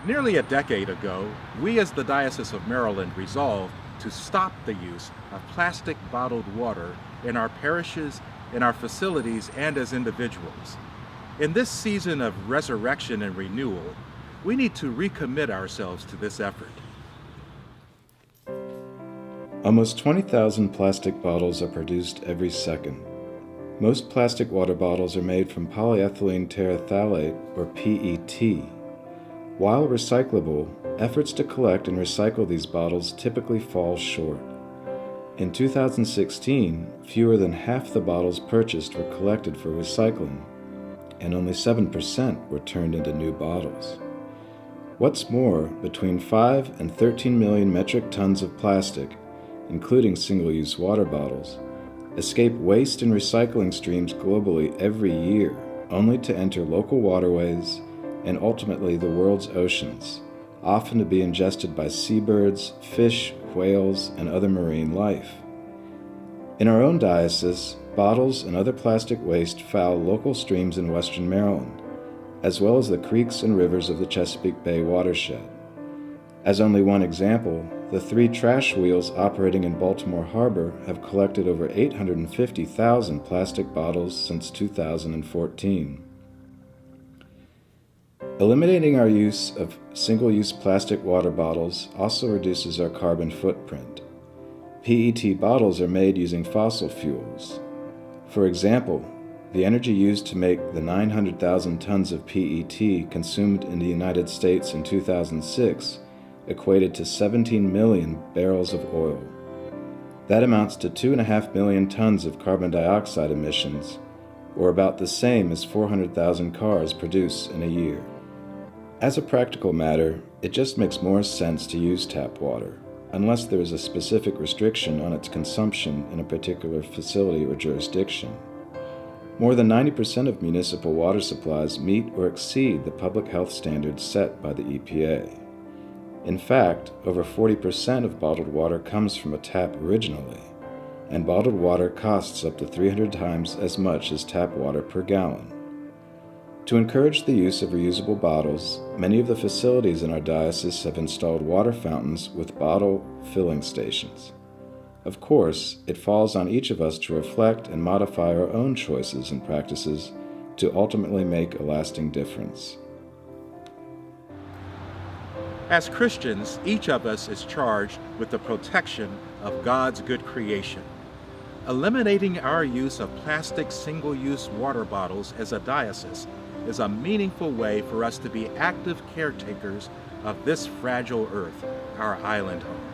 Nearly a decade ago, we as the Diocese of Maryland resolved to stop the use of plastic bottled water in our parishes, in our facilities, and as individuals. In this season of resurrection and renewal, we need to recommit ourselves to this effort. Almost 20,000 plastic bottles are produced every second. Most plastic water bottles are made from polyethylene terephthalate, or PET. While recyclable, efforts to collect and recycle these bottles typically fall short. In 2016, fewer than half the bottles purchased were collected for recycling, and only 7% were turned into new bottles. What's more, between 5 and 13 million metric tons of plastic, including single-use water bottles, escape waste and recycling streams globally every year, only to enter local waterways and ultimately the world's oceans, often to be ingested by seabirds, fish, whales, and other marine life. In our own diocese, bottles and other plastic waste foul local streams in western Maryland, as well as the creeks and rivers of the Chesapeake Bay watershed. As only one example, the 3 trash wheels operating in Baltimore Harbor have collected over 850,000 plastic bottles since 2014. Eliminating our use of single-use plastic water bottles also reduces our carbon footprint. PET bottles are made using fossil fuels. For example, the energy used to make the 900,000 tons of PET consumed in the United States in 2006 equated to 17 million barrels of oil. That amounts to 2.5 million tons of carbon dioxide emissions, or about the same as 400,000 cars produce in a year. As a practical matter, it just makes more sense to use tap water, unless there is a specific restriction on its consumption in a particular facility or jurisdiction. More than 90% of municipal water supplies meet or exceed the public health standards set by the EPA. In fact, over 40% of bottled water comes from a tap originally, and bottled water costs up to 300 times as much as tap water per gallon. To encourage the use of reusable bottles, many of the facilities in our diocese have installed water fountains with bottle filling stations. Of course, it falls on each of us to reflect and modify our own choices and practices to ultimately make a lasting difference. As Christians, each of us is charged with the protection of God's good creation. Eliminating our use of plastic single-use water bottles as a diocese is a meaningful way for us to be active caretakers of this fragile earth, our island home.